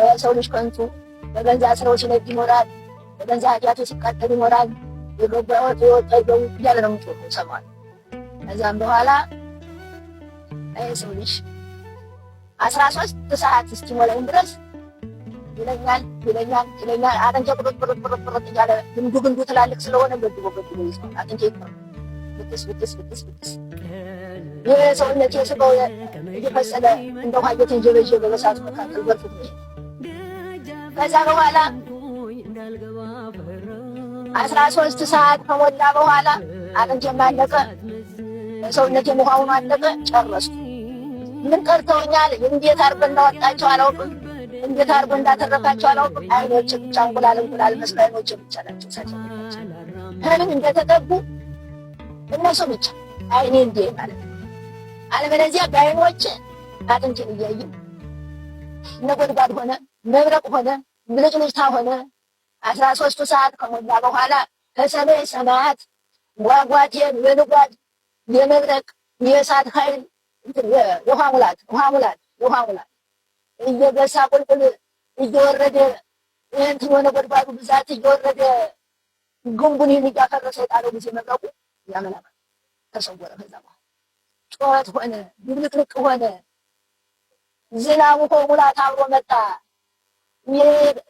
የሰው ልጅ ከንቱ በገንዛ ስራው ሲነድ ይኖራል፣ በገንዛ ኃጢአቱ ሲቃጠል ይኖራል። የገባ የወጣው እያለ ነው የምትወጣው ሰማል። ከዛም በኋላ ሰው ልጅ 13 ሰዓት እስኪሞላኝ ድረስ ይለኛል አጥንቴ ቁርጥ እያለ ግንዱ ትላልቅ ስለሆነ ገድቦ ይስማል። አጥንቴ ብትስ የሰውነቴ ስጋው እየፈሰለ እንደ ውሃ እየተንጀበጀበ በሳቱ መካከል በርፍት ነው። ከዛ በኋላ 13 ሰዓት ከሞላ በኋላ አጥንቴም አለቀ፣ ሰውነቴም ውሃውን አለቀ፣ ጨረስኩ። ምን ቀርተውኛል? እንዴት አድርጎ እንዳወጣቸው አላውቅም፣ እንዴት አድርጎ እንዳተረፋቸው አላውቅም። አይኖች ብቻ እንቁላል መስሎ አይኖች ብቻ ናቸው ሳቸውናቸው ህምን እንደተጠቡ እነሱ ብቻ አይኔ እንዴ ማለት ነው። አለበለዚያ በአይኖች አጥንቴን እያዩ ነጎድጓድ ሆነ፣ መብረቅ ሆነ፣ ብልጭልጭታ ሆነ። 13 ሰዓት ከሞላ በኋላ ከሰማይ ሰማያት ጓጓቴ የንጓድ የመብረቅ የእሳት ኃይል የውሃ ሙላት እየገሳ ቁልቁል እየወረደ እንትን ሆነ ጎድጓዱ ብዛት እየወረደ ግንቡን እያፈረሰ የጣለው ጊዜ መብረቁ ያመላል ተሰወረ። ከዛ በኋላ ጩኸት ሆነ፣ ድብልቅልቅ ሆነ። ዝናቡ ሙላት አብሮ መጣ።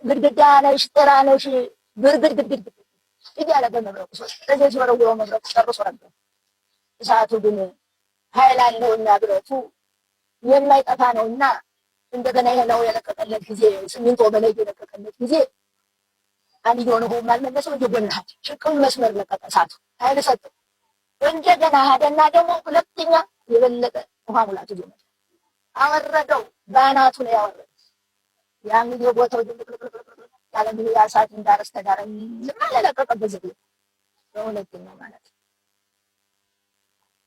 ግድግዳ ነሽ ጥራ ነሽ ግድግድ እያለ በመብረቁ ስለዚህ ሲወረውረው መብረቁ ጨርሶ ነበር። እሳቱ ግን ኃይል አለውና ብረቱ የማይጠፋ ነውና እንደገና ይሄው የለቀቀለት ጊዜ ሲሚንቶ በላይ የለቀቀለት ጊዜ አንዲዮን ሆኖ ማልመለሰው እንደጎናት ሽቅም መስመር ለቀቀ። እሳቱ ኃይል ሰጠው። እንደገና ሀደና ደግሞ ሁለተኛ የበለጠ ውሃ ሙላቱ ጀመረ። አወረደው፣ ባናቱ ላይ ያወረደ። ያን ጊዜ ቦታው ያለ ምን ያሳት እንዳረስ ተዳረኝ ለለቀቀበት ዘዴ በሁለተኛው ማለት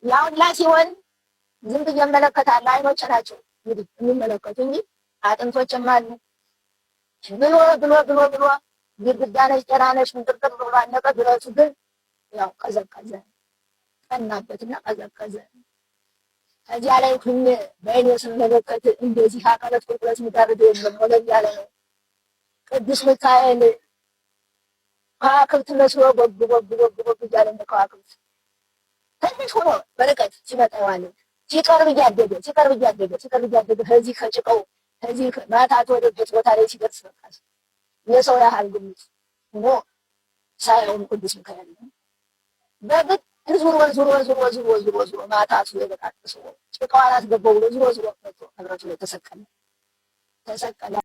ያውላ ሲሆን ዝም ብዬ እመለከታለሁ። አይኖች ናቸው እንግዲህ የሚመለከቱ እንጂ አጥንቶችም አሉ። ብሎ ግድግዳ ነች ጤና ነች ምንጥርጥር ብሎ አለቀ። ብረቱ ግን ያው ቀዘቀዘ፣ ቀናበትና ቀዘቀዘ። ከዚያ ላይ ሁኜ በአይኔ ስመለከት እንደዚህ አቀለት ቁልቁለት የሚጋርደው የለም፣ ወለል ያለ ነው። ቅዱስ ሚካኤል ከዋክብት መስሎ ጎግ እያለ እንደ ከዋክብት ትንሽ ሆኖ በርቀት ሲመጣ ዋለ። ሲቀርብ እያደገ ከዚህ ከጭቀው ከዚህ ማታት ወደበት ቦታ ላይ ሲደርስ በቃ የሰው ያህል ግምት ሆኖ ሳይሆን ቅዱስ ሚካኤል ነው። በግድ ዙሮ ማታቱ የበቃቀሰው ጭቃው አላስገባው ብሎ ዙሮ መጥቶ ህብረቱ ላይ ተሰቀለ።